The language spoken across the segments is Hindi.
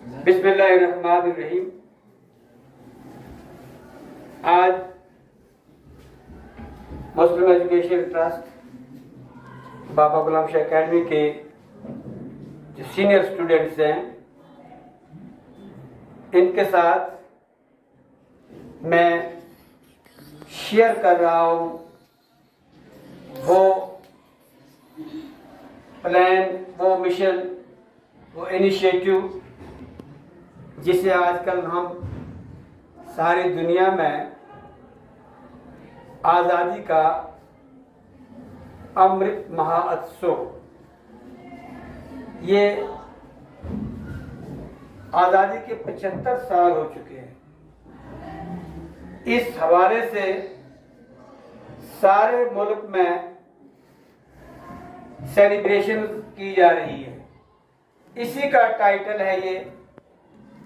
बिस्मिल्लाहिर्रहमानिर्रहीम। आज मुस्लिम education trust Baba Ghulam Shah academy के जो सीनियर स्टूडेंट्स हैं, इनके साथ मैं शेयर कर रहा हूँ वो प्लान, वो मिशन, वो इनिशिएटिव जिसे आजकल हम सारी दुनिया में आज़ादी का अमृत महोत्सव, ये आज़ादी के 75 साल हो चुके हैं। इस हवाले से सारे मुल्क में सेलिब्रेशन की जा रही है। इसी का टाइटल है ये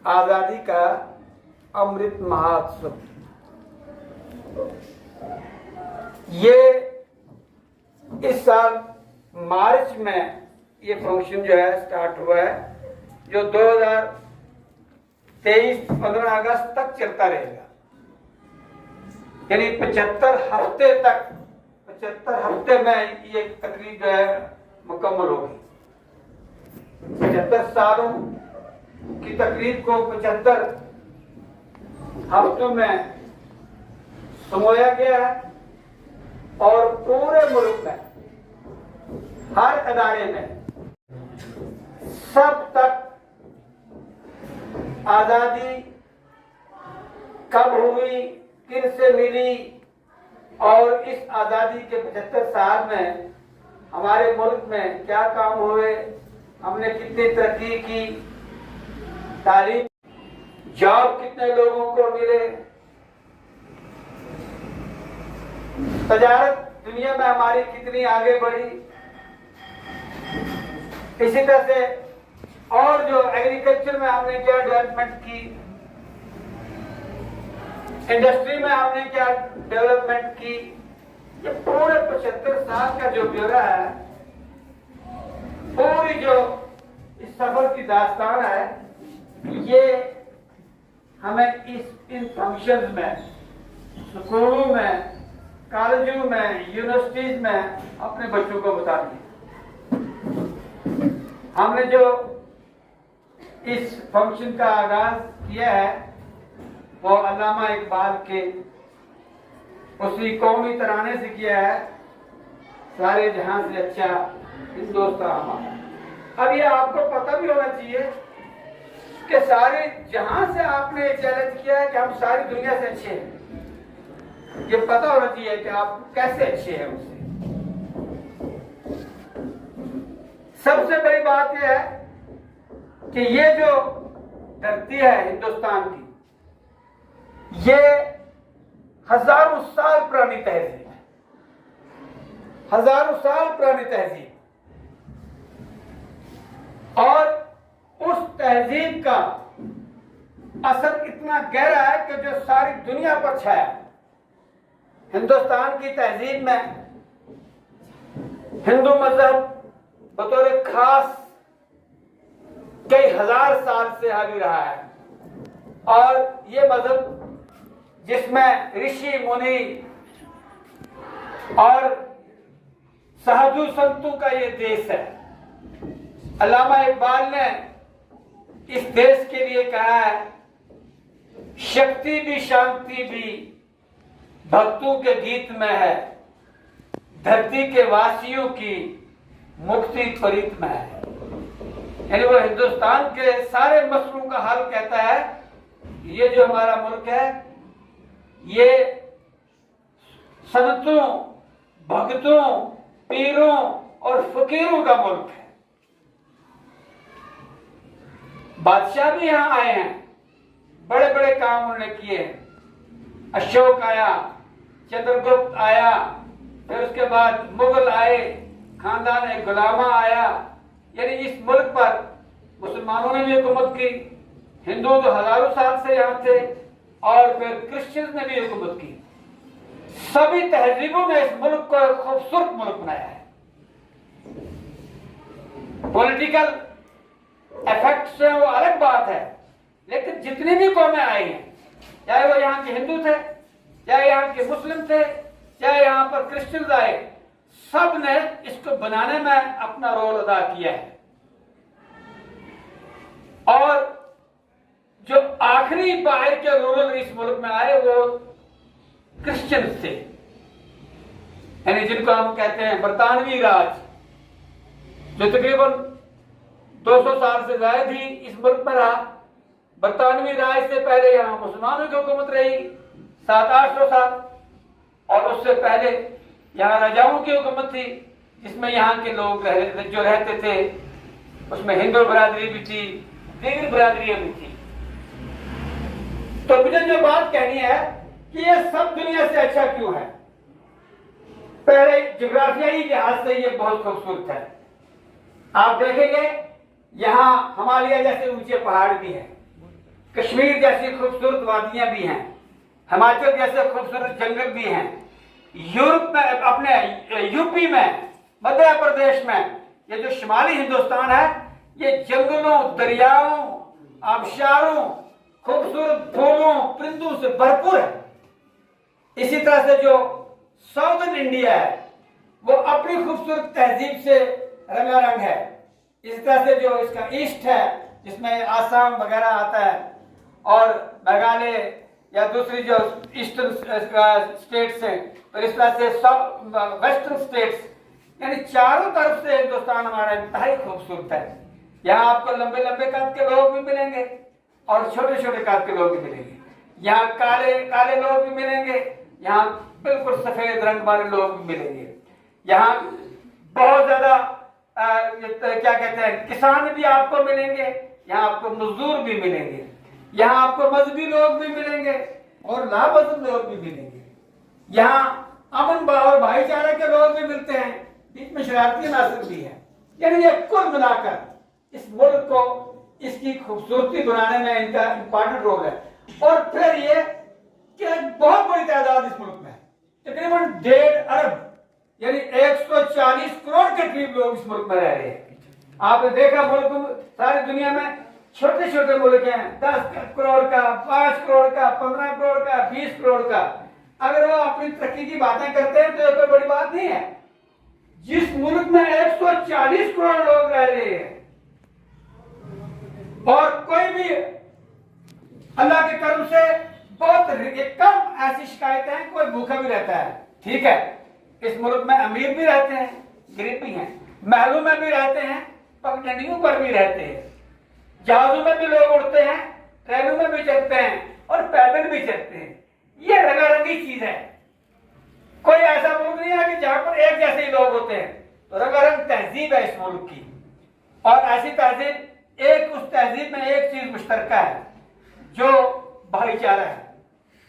आज़ादी का अमृत महोत्सव। ये इस साल मार्च में ये फंक्शन जो है स्टार्ट हुआ है, जो 2023 15 अगस्त तक चलता रहेगा। यानी 75 हफ्ते तक, 75 हफ्ते में ये तकरीब जो है मुकम्मल होगी। 75 सालों की तकरीब को 75 हफ्तों में समोया गया है और पूरे मुल्क में हर अदारे में सब तक आज़ादी कब हुई, किन से मिली और इस आज़ादी के 75 साल में हमारे मुल्क में क्या काम हुए, हमने कितनी तरक्की की, तालीम, जॉब कितने लोगों को मिले, तजारत दुनिया में हमारी कितनी आगे बढ़ी। इसी तरह से और जो एग्रीकल्चर में हमने क्या डेवलपमेंट की, इंडस्ट्री में हमने क्या डेवलपमेंट की, ये पूरे 75 साल का जो ब्यौरा है, पूरी जो इस सफर की दास्तान है, ये हमें इन फंक्शंस में, स्कूलों में, कॉलेजों में, यूनिवर्सिटीज में अपने बच्चों को बतानी है। हमने जो इस फंक्शन का आगाज किया है वो अल्लामा इकबाल के उसी कौमी तराने से किया है, सारे जहां से अच्छा हिंदुस्तान हमारा। अब ये आपको पता भी होना चाहिए कि सारे जहां से आपने चैलेंज किया है कि हम सारी दुनिया से अच्छे हैं। ये पता होना चाहिए कि आप कैसे अच्छे हैं उससे। सबसे बड़ी बात यह है कि ये जो धरती है हिंदुस्तान की, ये हजारों साल पुरानी तहजीब है, हजारों साल पुरानी तहजीब, और उस तहजीब का असर इतना गहरा है कि जो सारी दुनिया पर छाया है। हिंदुस्तान की तहजीब में हिंदू मजहब बतौर खास कई हजार साल से हावी रहा है, और ये मजहब जिसमें ऋषि मुनि और साधु संतों का ये देश है। अल्लामा इकबाल ने इस देश के लिए कहा है, शक्ति भी शांति भी भक्तों के गीत में है, धरती के वासियों की मुक्ति फरीद में है। यानी वो हिंदुस्तान के सारे मसलों का हल कहता है। ये जो हमारा मुल्क है, ये संतों, भक्तों, पीरों और फकीरों का मुल्क है। बादशाह भी यहां आए हैं, बड़े बड़े काम उन्होंने किए हैं। अशोक आया, चंद्रगुप्त आया, फिर उसके बाद मुगल आए, खानदान गुलामा आया। यानी इस मुल्क पर मुसलमानों ने भी हुकूमत की, हिंदू तो हजारों साल से यहाँ थे, और फिर क्रिश्चियंस ने भी हुकूमत की। सभी तहजीबों ने इस मुल्क को एक खूबसूरत मुल्क बनाया है। पॉलिटिकल इफेक्ट्स हैं वो अलग बात है, लेकिन जितनी भी कौमें आई हैं, चाहे वो यहाँ के हिंदू थे, चाहे यहाँ के मुस्लिम थे, चाहे यहाँ पर क्रिश्चियंस आए, सब ने इसको बनाने में अपना रोल अदा किया है। और जो आखिरी बाहर के रूलर इस मुल्क में आए वो क्रिश्चियंस थे, यानी जिनको हम कहते हैं बरतानवी राज, जो तकरीबन 200 साल से ज्यादा ही इस मुल्क में रहा। बरतानवी राज से पहले यहाँ मुसलमानों की हुकूमत रही 700-800 साल, और उससे पहले यहाँ राजाओं की हुकूमत थी, जिसमें यहाँ के लोग जो रहते थे उसमें हिंदू बरादरी भी थी, दीगर बरादरियां भी थी। तो मुझे जो बात कहनी है कि ये सब दुनिया से अच्छा क्यों है। पहले जियोग्राफियाई लिहाज से ये बहुत खूबसूरत है। आप देखेंगे यहाँ हिमालय जैसे ऊंचे पहाड़ भी हैं, कश्मीर जैसी खूबसूरत वादियां भी हैं, हिमाचल जैसे खूबसूरत जंगल भी हैं, यूरोप में, अपने यूपी में, मध्य प्रदेश में, ये जो शिमाली हिंदुस्तान है ये जंगलों, दरियाओं, आबशारों, खूबसूरत फूलों, परिंदों से भरपूर है। इसी तरह से जो साउदर्न इंडिया है वो अपनी खूबसूरत तहजीब से रंगारंग है। इस तरह से जो इसका ईस्ट है जिसमें आसाम वगैरह आता है, और मेघालय या दूसरी जो ईस्टर्न स्टेट्स हैं, तो इस तरह से वेस्टर्न स्टेट्स, यानी चारों तरफ से हिंदुस्तान हमारा इंतहाई खूबसूरत है। यहाँ आपको लंबे लंबे कद के लोग भी मिलेंगे और छोटे छोटे कद के लोग भी मिलेंगे। यहाँ काले काले लोग भी मिलेंगे, यहाँ बिल्कुल सफेद रंग वाले लोग भी मिलेंगे। यहाँ बहुत ज्यादा क्या कहते हैं, किसान भी आपको मिलेंगे, यहाँ आपको मजदूर भी मिलेंगे, यहाँ आपको मजहबी लोग भी मिलेंगे और लामजहब लोग भी मिलेंगे। यहाँ अमन और भाईचारे के लोग भी मिलते हैं, बीच में शरारती नासिर भी है। यानी ये कुल मिलाकर इस मुल्क को इसकी खूबसूरती बनाने में इनका इंपॉर्टेंट रोल है। और फिर ये कि बहुत बड़ी तादाद इस मुल्क में, तकरीबन 1.5 अरब यानी 140 करोड़ के करीब लोग इस मुल्क में रह रहे हैं। आपने देखा मुल्क सारी दुनिया में छोटे छोटे मुल्क हैं, 10 करोड़ का, 5 करोड़ का, 15 करोड़ का, 20 करोड़ का। अगर वो अपनी तरक्की की बातें करते हैं तो ये कोई बड़ी बात नहीं है। जिस मुल्क में 140 करोड़ लोग रह रहे हैं और कोई भी अल्लाह के कर्म से बहुत कम ऐसी शिकायतें हैं, कोई भूखा भी रहता है, ठीक है। इस मुल्क में अमीर भी रहते हैं, गरीब भी हैं, महलों में भी रहते हैं, पगडंडियों पर भी रहते हैं, जहाजों में भी लोग उड़ते हैं, ट्रेनों में भी चलते हैं और पैदल भी चलते हैं। ये रंगारंगी चीज है। कोई ऐसा मुल्क नहीं है कि जहां पर एक जैसे ही लोग होते हैं। तो रंगारंग तहजीब है इस मुल्क की, और ऐसी तहजीब, एक उस तहजीब में एक चीज मुश्तरका है जो भाईचारा है।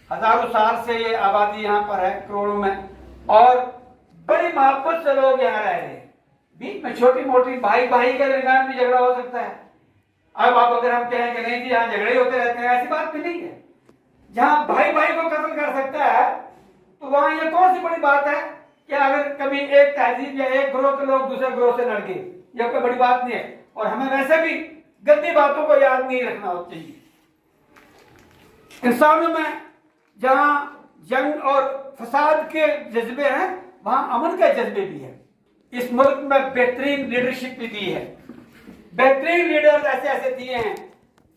हजारों साल से ये आबादी यहाँ पर है, करोड़ों में, और बड़ी मोहब्बत से लोग यहाँ रह रहे हैं। बीच में छोटी मोटी भाई भाई के दरमियान भी झगड़ा हो सकता है। अब आप अगर हम कहें कि नहीं जी यहाँ झगड़े होते रहते हैं, ऐसी बात भी नहीं है। जहां भाई भाई को कत्ल कर सकता है तो वहां ये कौन सी बड़ी बात है कि अगर कभी एक तहजीब या एक ग्रोह के लोग दूसरे ग्रोह से लड़ गए, यह कोई बड़ी बात नहीं है। और हमें वैसे भी गंदी बातों को याद नहीं रखना चाहिए। इंसानों में जहां जंग और फसाद के जज्बे हैं वहां अमन के जज्बे भी है। इस मुल्क में बेहतरीन लीडरशिप भी दी है, बेहतरीन लीडर्स ऐसे ऐसे दिए हैं,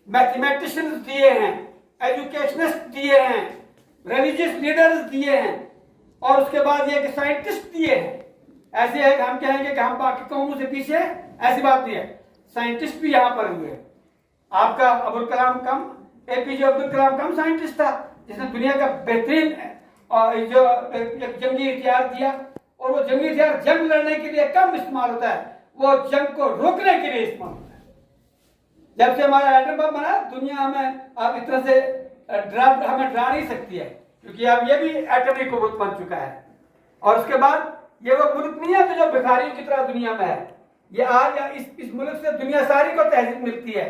मैथमेटिशियंस दिए हैं, एजुकेशनिस्ट दिए हैं, रिलीजियस लीडर्स दिए हैं, और उसके बाद ये कि साइंटिस्ट दिए हैं। ऐसे है कि हम कहेंगे कि हम बाकी कौमों से पीछे, ऐसी बात नहीं है। साइंटिस्ट भी यहाँ पर हुए। आपका अब्दुल कलाम कम, एपीजे अब्दुल कलाम कम साइंटिस्ट था जिसने दुनिया का बेहतरीन जो जंगी हथियार दिया, और वो जंगी हथियार जंग लड़ने के लिए कम इस्तेमाल होता है, वो जंग को रोकने के लिए इस्तेमाल होता है। जब से हमारा एटम बम बना, दुनिया हमें अब इतना से हमें डरा नहीं सकती है, क्योंकि अब ये भी एटमी कुव्वत बन चुका है। और उसके बाद ये वो मुल्क नहीं है जो भिखारियों की तरह दुनिया में है। ये आज इस मुल्क से दुनिया सारी को तहजीब मिलती है।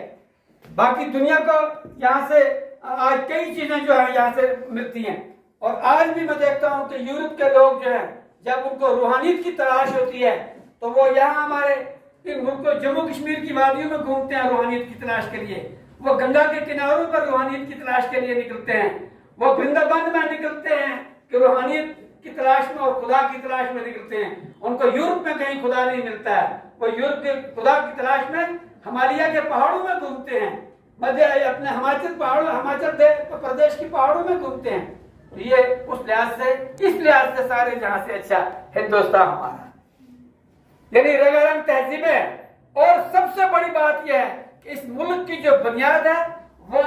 बाकी दुनिया को यहाँ से आज कई चीजें जो है यहाँ से मिलती हैं। और आज भी मैं देखता हूँ कि यूरोप के लोग जो है, जब उनको रूहानियत की तलाश होती है तो वो यहाँ हमारे इन मुल्कों जम्मू कश्मीर की वादियों में घूमते हैं रूहानियत की तलाश के लिए, वो गंगा के किनारों पर रूहानियत की तलाश के लिए निकलते हैं, वो वृंदावन में निकलते हैं कि रूहानियत की तलाश में और खुदा की तलाश में निकलते हैं। उनको यूरोप में कहीं खुदा नहीं मिलता है, वो यूरोप के खुदा की तलाश में हिमालय के पहाड़ों में घूमते हैं, मध्य अपने हिमाचल प्रदेश की पहाड़ों में घूमते हैं। तो ये उस लिहाज से, इस लिहाज से सारे जहां से अच्छा हिंदुस्तान हमारा, यानी रंगारंग तहजीब है। और सबसे बड़ी बात यह है कि इस मुल्क की जो बुनियाद है वो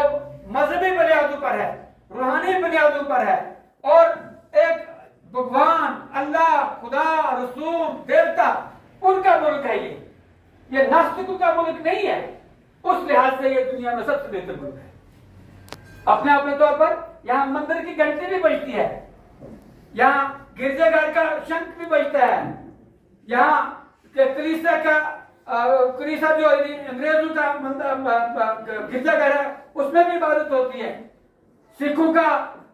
मजहबी बुनियादों पर है, रूहानी बुनियादों पर है, और एक भगवान, अल्लाह, खुदा, रसूल, देवता, उनका मुल्क है ये नास्तिकों का मुल्क नहीं है। उस लिहाज से ये दुनिया में सबसे बेहतर मुल्क है। अपने अपने तौर पर यहाँ मंदिर की घंटी भी बजती है, यहाँ गिरजाघर का शंख भी बजता है, यहाँ कलीसिया जो अंग्रेजों का गिरजाघर है उसमें भी इबादत होती है। सिखों का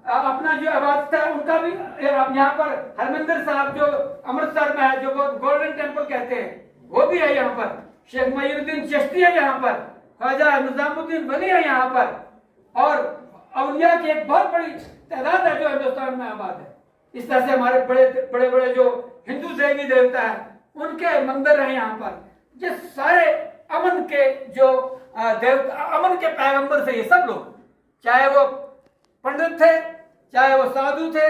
अपना जो इबादत है उनका भी यहाँ पर हरमंदिर साहब जो अमृतसर में है, जो गोल्डन टेम्पल कहते हैं, वो भी है यहाँ पर। शेख मयूरुद्दीन चिश्ती है यहाँ पर, ख्वाजा निजामुद्दीन वली है यहाँ पर, और औलिया की एक बहुत बड़ी तादाद है जो हिंदुस्तान में आबाद है। इस तरह से हमारे बड़े बड़े जो हिंदू देवी देवता है उनके मंदिर हैं यहाँ पर। ये सारे अमन के जो देवता, अमन के पैगंबर से ये सब लोग, चाहे वो पंडित थे, चाहे वो साधु थे,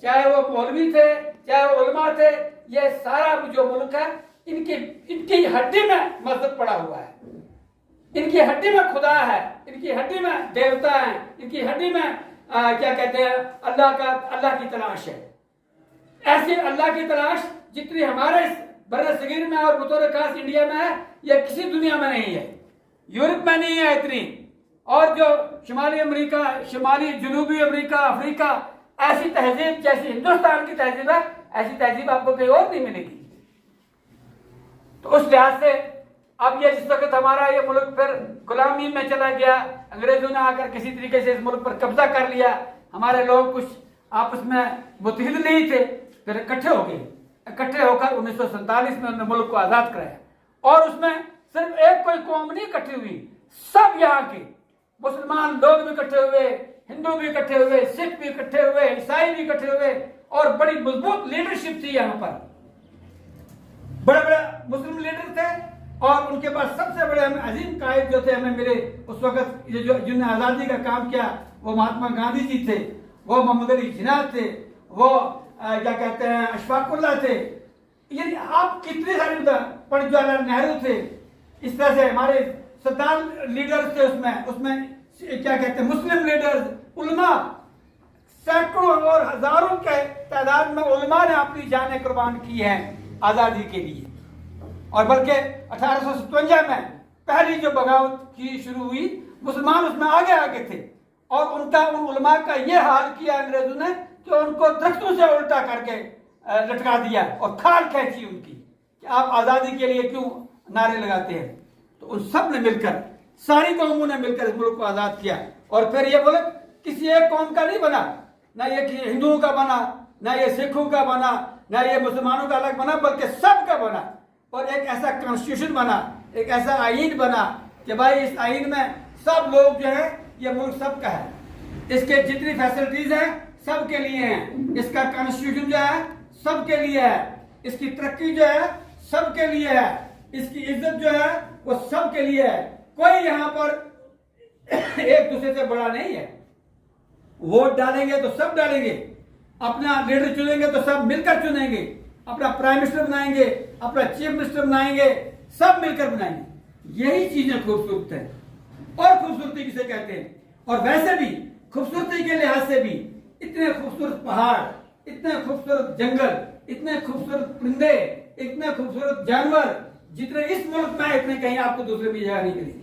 चाहे वो मौलवी थे, चाहे वो उलमा थे, ये सारा जो मुल्क है इनकी हड्डी में मजहब पड़ा हुआ है, इनकी हड्डी में खुदा है, इनकी हड्डी में देवता है, इनकी हड्डी में क्या कहते हैं अल्लाह की तलाश है। ऐसी अल्लाह की तलाश जितनी हमारे इस बर्रे सगीर में और बतौर खास इंडिया में है, यह किसी दुनिया में नहीं है, यूरोप में नहीं है इतनी। और जो शुमाली अमेरिका, शुमाली जनूबी अमेरिका, अफ्रीका, ऐसी तहजीब जैसी हिंदुस्तान की तहजीब है, ऐसी तहजीब आपको कहीं और नहीं मिलेगी। तो उस लिहाज से अब ये जिस वक्त हमारा ये मुल्क फिर गुलामी में चला गया, अंग्रेजों ने आकर किसी तरीके से इस मुल्क पर कब्जा कर लिया, हमारे लोग कुछ आपस में मुत्तहिद नहीं थे, फिर इकट्ठे हो गए। इकट्ठे होकर 1947 में उन्होंने मुल्क को आजाद कराया, और उसमें सिर्फ एक कोई कौम नहीं इकट्ठी हुई, सब यहाँ के मुसलमान लोग भी इकट्ठे हुए, हिंदू भी इकट्ठे हुए, सिख भी इकट्ठे हुए, ईसाई भी इकट्ठे हुए, और बड़ी मजबूत लीडरशिप थी यहाँ पर। बड़े बड़े मुस्लिम लीडर थे, और उनके पास सबसे बड़े हमें अजीम कायद जो थे हमें मिले उस वक्त, जिन्होंने आज़ादी का काम किया, वो महात्मा गांधी जी थे, वो मोहम्मद अली जिन्ना थे, वो क्या कहते हैं अशफाकुल्लाह थे, यानी आप कितने सारे पंडित जवाहरलाल नेहरू थे। इस तरह से हमारे सत्तान लीडर्स थे, उसमें क्या कहते हैं मुस्लिम लीडर्स, उलमा, सैकड़ों और हजारों के तादाद में उलमा ने अपनी जानें कुर्बान की हैं आज़ादी के लिए। और बल्कि 1857 में पहली जो बगावत की शुरू हुई, मुसलमान उसमें आगे थे, और उनका उन उलमा का ये हाल किया अंग्रेजों ने कि उनको दरख्तों से उल्टा करके लटका दिया और खाल खींची उनकी कि आप आज़ादी के लिए क्यों नारे लगाते हैं। तो उन सब ने मिलकर, सारी कौमों ने मिलकर इस मुल्क को आज़ाद किया। और फिर ये मुल्क किसी एक कौम का नहीं बना, ना ये हिंदुओं का बना, ना ये सिखों का बना, ना ये मुसलमानों का अलग बना, बल्कि सबका बना। और एक ऐसा कॉन्स्टिट्यूशन बना, एक ऐसा आईन बना कि भाई इस आईन में सब लोग जो है, ये मुल्क सबका है, इसके जितनी फैसिलिटीज हैं सबके लिए हैं, इसका कॉन्स्टिट्यूशन जो है सबके लिए है, इसकी तरक्की जो है सबके लिए है, इसकी इज्जत जो है वो सबके लिए है। कोई यहाँ पर एक दूसरे से बड़ा नहीं है। वोट डालेंगे तो सब डालेंगे, अपना लीडर चुनेंगे तो सब मिलकर चुनेंगे, अपना प्राइम मिनिस्टर बनाएंगे, अपना चीफ मिनिस्टर बनाएंगे, सब मिलकर बनाएंगे। यही चीजें खूबसूरत है। और खूबसूरती किसे कहते हैं? और वैसे भी खूबसूरती के लिहाज से भी इतने खूबसूरत पहाड़, इतने खूबसूरत जंगल, इतने खूबसूरत परिंदे, इतने खूबसूरत जानवर जितने इस मुल्क में इतने कहीं आपको दूसरे भी जगह नहीं मिलेंगे।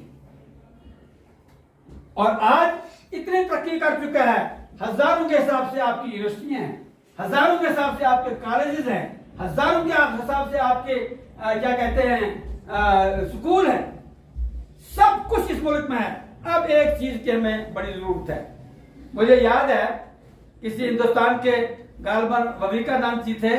और आज इतनी तरक्की कर चुका है, हजारों के हिसाब से आपकी यूनिवर्सिटियां हैं, हजारों के हिसाब से आपके कॉलेजेस हैं, हजारों के हिसाब से आपके क्या कहते हैं स्कूल हैं, सब कुछ इस मुल्क में है। अब एक चीज की हमें बड़ी जरूरत है। मुझे याद है किसी हिंदुस्तान के गालबन वविका नाम जी थे,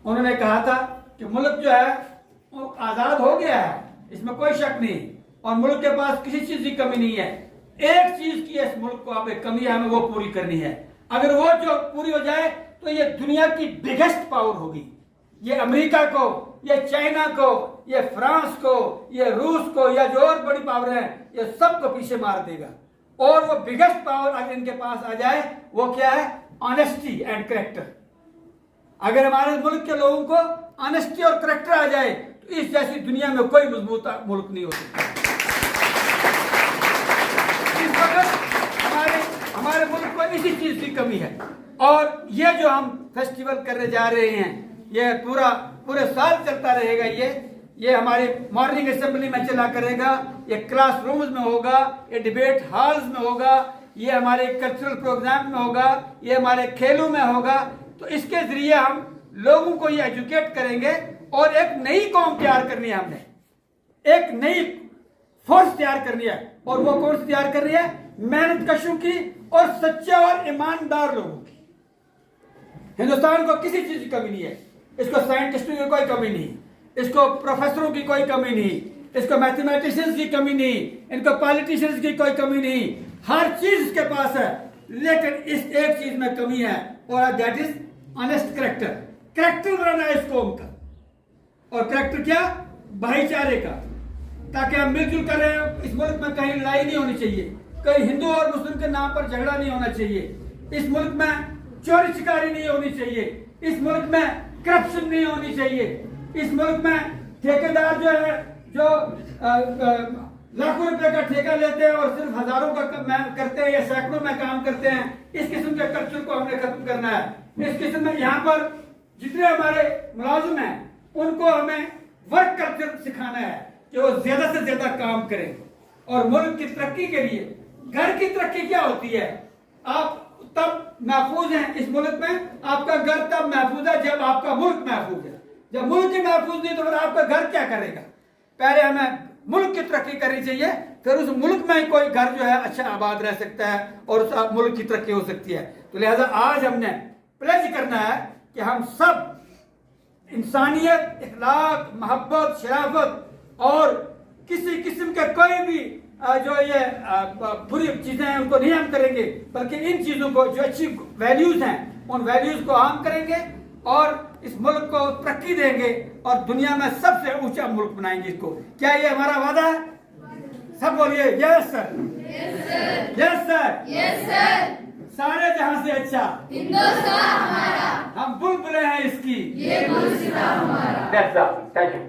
उन्होंने कहा था कि मुल्क जो है आजाद हो गया है, इसमें कोई शक नहीं, और मुल्क के पास किसी चीज की कमी नहीं है। एक चीज की इस मुल्क को अब एक कमी है, हमें वो पूरी करनी है। अगर वो जो पूरी हो जाए तो ये दुनिया की बिगेस्ट पावर होगी। ये अमेरिका को, ये चाइना को, ये फ्रांस को, ये रूस को, या जो और बड़ी पावर है, ये सबको पीछे मार देगा। और वो बिगेस्ट पावर अगर इनके पास आ जाए, वो क्या है? Honesty and character. अगर हमारे मुल्क के लोगों को ऑनेस्टी और करेक्टर आ जाए तो इस जैसी दुनिया में कोई मजबूत मुल्क नहीं हो सकता। इस वक्त हमारे मुल्क को इसी चीज की कमी है। और ये जो हम फेस्टिवल करने जा रहे हैं, ये पूरे साल चलता रहेगा। ये हमारी मॉर्निंग असेंबली में चला करेगा, ये क्लासरूम्स में होगा, ये डिबेट हॉल्स में होगा, ये हमारे कल्चरल प्रोग्राम में होगा, ये हमारे खेलों में होगा। तो इसके जरिए हम लोगों को ये एजुकेट करेंगे और एक नई कौम तैयार करनी है। हमने एक नई फोर्स तैयार करनी है, और वो कौन सी तैयार करनी है? मेहनत कशों की और सच्चे और ईमानदार लोगों की। हिंदुस्तान को किसी चीज की कमी नहीं है। इसको साइंटिस्टों की कोई कमी नहीं, इसको प्रोफेसरों की कोई कमी नहीं, इसको मैथमेटिशियंस की कमी नहीं, इनको पॉलिटिशियंस की कोई कमी नहीं। हर चीज इसके पास है, लेकिन इस एक चीज में कमी है, और that is honest character. Character बनाना है इस कौम का। और करेक्टर क्या? भाईचारे का, ताकि हम मिलजुल कर रहे हो। इस मुल्क में कहीं लड़ाई नहीं होनी चाहिए, कहीं हिंदू और मुस्लिम के नाम पर झगड़ा नहीं होना चाहिए, इस मुल्क में चोरी चिकारी नहीं होनी चाहिए, इस मुल्क में करप्शन नहीं होनी चाहिए, इस मुल्क में ठेकेदार जो है, जो लाखों रुपए का ठेका लेते हैं और सिर्फ हजारों का करते हैं या सैकड़ों में काम करते हैं, इस किस्म के कल्चर को हमने खत्म करना है। इस किस्म में यहाँ पर जितने हमारे मुलाजिम हैं, उनको हमें वर्क कल्चर सिखाना है कि वो ज्यादा से ज्यादा काम करें। और मुल्क की तरक्की के लिए घर की तरक्की क्या होती है? आप तब महफूज हैं इस मुल्क में, आपका घर तब महफूज है जब आपका मुल्क महफूज है। जब मुल्क ही महफूज नहीं तो फिर आपका घर क्या करेगा? पहले हमें मुल्क की तरक्की करनी चाहिए, फिर उस मुल्क में कोई घर जो है अच्छा आबाद रह सकता है और उस मुल्क की तरक्की हो सकती है। तो लिहाजा आज हमने प्लेज करना है कि हम सब इंसानियत, इखलाक, मोहब्बत, शराफत और किसी किस्म के कोई भी जो ये बुरी चीजें हैं उनको नहीं हम करेंगे, बल्कि इन चीजों को, जो अच्छी वैल्यूज हैं, उन वैल्यूज को हम करेंगे और इस मुल्क को तरक्की देंगे और दुनिया में सबसे ऊंचा मुल्क बनाएंगे इसको। क्या ये हमारा वादा है? सब बोलिए yes sir, yes sir, yes sir. सारे जहां से अच्छा हिंदुस्तान हमारा, हम बुलबुलें हैं इसकी, ये गुलसिता हमारा। Thank you.